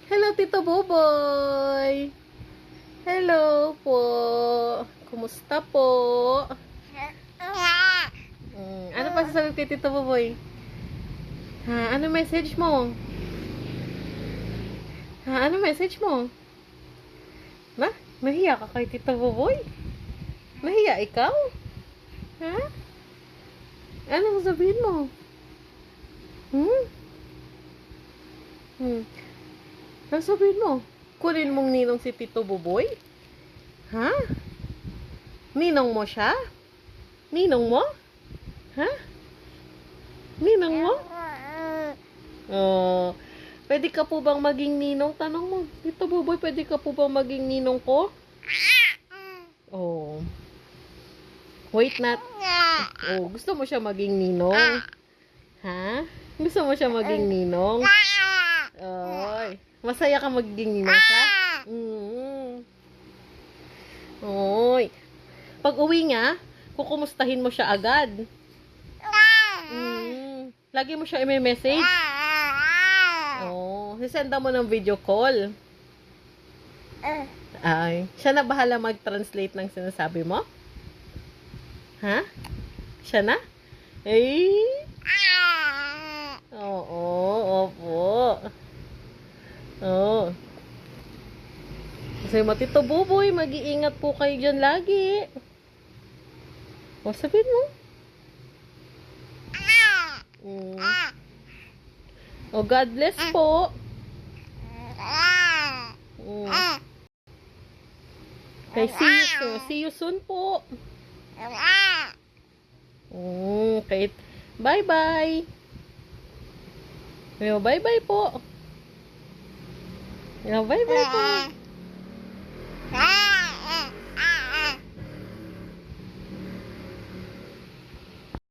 Hello, Tito Boboy. Hello po. Kumusta po? Ano pa sasabi kay Tito Boboy? Ha, ano message mo? Ha, ano message mo? Na? Mahiya ka kay Tito Boboy? Mahiya ikaw? Ha? Ano sasabihin mo? Ano sabihin mo? Kunin mong ninong si Tito Boboy? Ha? Ninong mo siya? Ninong mo? Ha? Ninong mo? Oh, pwede ka po bang maging ninong? Tanong mo, Tito Boboy, pwede ka po bang maging ninong ko? Oh. Wait not. Oh, gusto mo siya maging ninong? Ha? Gusto mo siya maging ninong? Oy. Masaya ka magiging ninong siya? Oy. Pag uwi niya, kukumustahin mo siya agad. Lagi mo siya i-message. Oh, sisenda mo ng video call. Ay, siya na bahala mag-translate ng sinasabi mo? Ha? Siya na? Eh? Oo, opo. Oo. Kasi Tito Boboy, mag-iingat po kayo dyan lagi. O, sabihin mo. O, God bless po. Okay, see you soon po. Okay. Bye-bye. Bye-bye po. Bye-bye po.